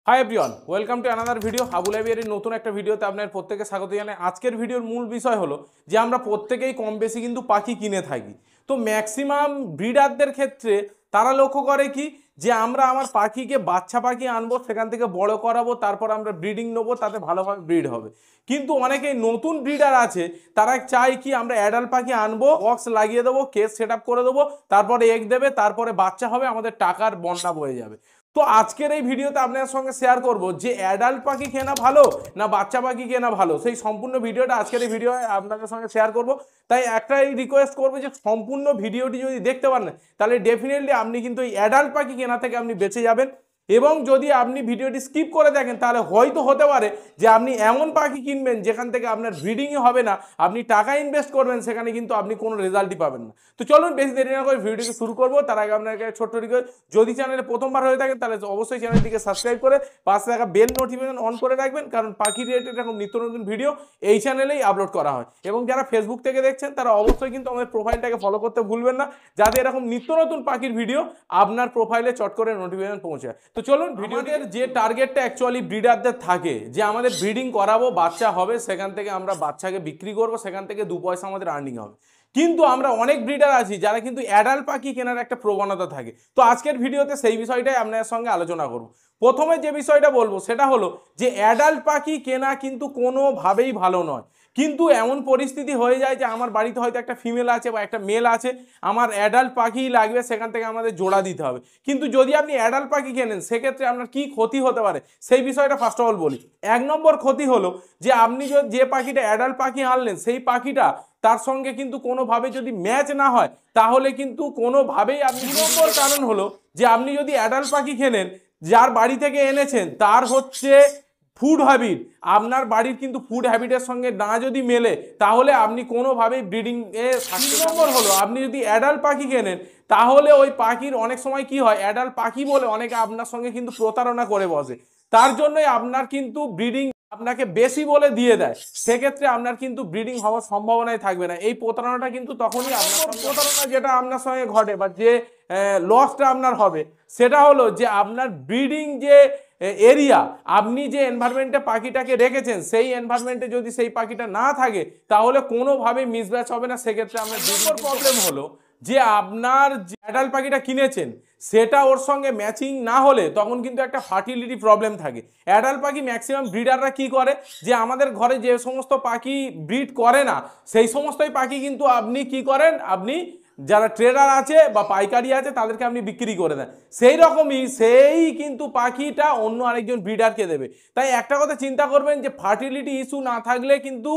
High everyone, welcome to another video. Habul এভিয়ারির নতুন একটা ভিডিওতে আপনার প্রত্যেকে স্বাগত জানাই। আজকের ভিডিওর মূল বিষয় হলো যে আমরা প্রত্যেকেই কম বেশি কিন্তু পাখি কিনে থাকি। তো ম্যাক্সিমাম ব্রিডারদের ক্ষেত্রে তারা লক্ষ্য করে কি যে আমরা আমার পাখিকে বাচ্চা পাখি আনবো, সেখান থেকে বড় করাবো, তারপর আমরা ব্রিডিং নেবো, তাতে ভালোভাবে ব্রিড হবে। কিন্তু অনেকেই নতুন ব্রিডার আছে, তারা চায় কি আমরা অ্যাডাল্ট পাখি আনবো, বক্স লাগিয়ে দেবো, কেস সেট আপ করে দেবো, তারপরে এগ দেবে, তারপরে বাচ্চা হবে, আমাদের টাকার বন্যা বয়ে যাবে। তো আজকের এই ভিডিওতে আপনাদের সঙ্গে শেয়ার করব যে অ্যাডাল্ট পাখি কেনা ভালো না বাচ্চা পাখি কেনা ভালো, সেই সম্পূর্ণ ভিডিওটা আজকের এই ভিডিও আপনাদের সঙ্গে শেয়ার করব। তাই একটাই রিকোয়েস্ট করবো যে সম্পূর্ণ ভিডিওটি যদি দেখতে পারেন তাহলে ডেফিনেটলি আপনি কিন্তু এই অ্যাডাল্ট পাখি কেনা থেকে আপনি বেঁচে যাবেন। এবং যদি আপনি ভিডিওটি স্কিপ করে দেখেন তাহলে হয়তো হতে পারে যে আপনি এমন পাখি কিনবেন যেখান থেকে আপনার ব্রিডিংই হবে না, আপনি টাকা ইনভেস্ট করবেন, সেখানে কিন্তু আপনি কোনো রেজাল্টই পাবেন না। তো চলুন বেশি দেরি না করে ভিডিওটি শুরু করবো। তার আগে আপনাকে ছোট্ট রিকোয়েস্ট, যদি চ্যানেলে প্রথমবার হয়ে থাকেন তাহলে অবশ্যই চ্যানেলটিকে সাবস্ক্রাইব করে পাশে থাকা বেল নোটিফিকেশন অন করে রাখবেন, কারণ পাখি রিলেটেড এরকম নিত্য নতুন ভিডিও এই চ্যানেলেই আপলোড করা হয়। এবং যারা ফেসবুক থেকে দেখছেন তারা অবশ্যই কিন্তু আমাদের প্রোফাইলটাকে ফলো করতে ভুলবেন না, যাতে এরকম নিত্য নতুন পাখির ভিডিও আপনার প্রোফাইলে চট করে নোটিফিকেশন পৌঁছায়। তো চলুন, ভিডিওদের যে টার্গেটটা অ্যাকচুয়ালি ব্রিডারদের থাকে যে আমাদের ব্রিডিং করাবো, বাচ্চা হবে, সেখান থেকে আমরা বাচ্চাকে বিক্রি করবো, সেখান থেকে 2 পয়সা আমাদের আর্নিং হবে। কিন্তু আমরা অনেক ব্রিডার আছি যারা কিন্তু অ্যাডাল্ট পাখি কেনার একটা প্রবণতা থাকে। তো আজকের ভিডিওতে সেই বিষয়টাই আপনাদের সঙ্গে আলোচনা করব। প্রথমে যে বিষয়টা বলবো সেটা হলো যে অ্যাডাল্ট পাখি কেনা কিন্তু কোনোভাবেই ভালো নয়। কিন্তু এমন পরিস্থিতি হয়ে যায় যে আমার বাড়িতে হয়তো একটা ফিমেল আছে বা একটা মেল আছে, আমার অ্যাডাল্ট পাখিই লাগবে, সেখান থেকে আমাদের জোড়া দিতে হবে। কিন্তু যদি আপনি অ্যাডাল্ট পাখি কেনেন সেক্ষেত্রে আপনার কি ক্ষতি হতে পারে সেই বিষয়টা ফার্স্ট অফ অল বলি। 1 নম্বর ক্ষতি হলো যে আপনি যে পাখিটা অ্যাডাল্ট পাখি আনলেন সেই পাখিটা তার সঙ্গে কিন্তু কোনোভাবে যদি ম্যাচ না হয় তাহলে কিন্তু কোনোভাবেই আপনি, 2 নম্বর কারণ হলো যে আপনি যদি অ্যাডাল্ট পাখি কেনেন, যার বাড়ি থেকে এনেছেন তার হচ্ছে ফুড হ্যাবিট আপনার বাড়ির কিন্তু ফুড হ্যাবিটের সঙ্গে না যদি মেলে তাহলে আপনি কোনোভাবেই ব্রিডিং এ। 3 নম্বর হলো আপনি যদি অ্যাডাল্ট পাখি কেনেন তাহলে ওই পাখির অনেক সময় কি হয়, অ্যাডাল্ট পাখি বলে অনেকে আপনার সঙ্গে কিন্তু প্রতারণা করে বসে, তার জন্যই আপনার কিন্তু ব্রিডিং আপনাকে বেশি বলে দিয়ে দেয়, সেক্ষেত্রে আপনার কিন্তু ব্রিডিং হওয়ার সম্ভাবনাই থাকবে না। এই প্রতারণাটা কিন্তু তখনই আপনার প্রতারণা যেটা আপনার সঙ্গে ঘটে বা যে লসটা আপনার হবে সেটা হলো যে আপনার ব্রিডিং যে এরিয়া, আপনি যে এনভায়রনমেন্টে পাখিটাকে রেখেছেন সেই এনভায়রনমেন্টে যদি সেই পাখিটা না থাকে তাহলে কোনোভাবেই মিসম্যাচ হবে না, সেক্ষেত্রে আপনার ব্রিডিং প্রবলেম হলো যে আপনার যে অ্যাডাল্ট পাখিটা কিনেছেন সেটা ওর সঙ্গে ম্যাচিং না হলে তখন কিন্তু একটা ফার্টিলিটি প্রবলেম থাকে। অ্যাডাল্ট পাখি ম্যাক্সিমাম ব্রিডাররা কি করে যে আমাদের ঘরে যে সমস্ত পাখি ব্রিড করে না সেই সমস্তই পাখি কিন্তু আপনি কি করেন, আপনি যারা ট্রেডার আছে বা পাইকারি আছে তাদেরকে আপনি বিক্রি করে দেন, সেই রকমই সেই কিন্তু পাখিটা অন্য আরেকজন ব্রিডারকে দেবে। তাই একটা কথা চিন্তা করবেন যে ফার্টিলিটি ইস্যু না থাকলে কিন্তু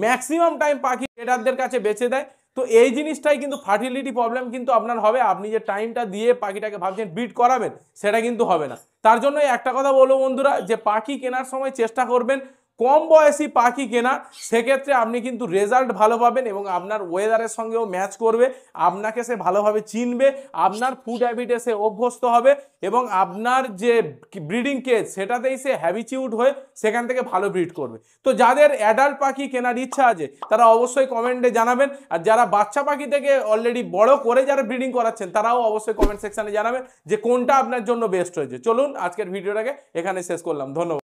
ম্যাক্সিমাম টাইম পাখি ট্রেডারদের কাছে বেচে দেয়। তো এই জিনিসটাই কিন্তু ফার্টিলিটি প্রবলেম কিন্তু আপনার হবে, আপনি যে টাইমটা দিয়ে পাখিটাকে ভাবছেন ব্রিড করাবেন সেটা কিন্তু হবে না। তার জন্য একটা কথা বলবো বন্ধুরা, যে পাখি কেনার সময় চেষ্টা করবেন কম বয়সী পাখি কেনা, সেক্ষেত্রে আপনি কিন্তু রেজাল্ট ভালো পাবেন এবং আপনার ওয়েদারের সঙ্গেও ম্যাচ করবে, আপনাকে সে ভালোভাবে চিনবে, আপনার ফুড হ্যাবিটে সে অভ্যস্ত হবে এবং আপনার যে ব্রিডিং কেজ সেটাতেই সে হ্যাবিচিউড হয়ে সেখান থেকে ভালো ব্রিড করবে। তো যাদের অ্যাডাল্ট পাখি কেনার ইচ্ছা আছে তারা অবশ্যই কমেন্টে জানাবেন, আর যারা বাচ্চা পাখি থেকে অলরেডি বড় করে যারা ব্রিডিং করাচ্ছেন তারাও অবশ্যই কমেন্ট সেকশনে জানাবেন যে কোনটা আপনার জন্য বেস্ট হয়েছে। চলুন আজকের ভিডিওটাকে এখানে শেষ করলাম, ধন্যবাদ।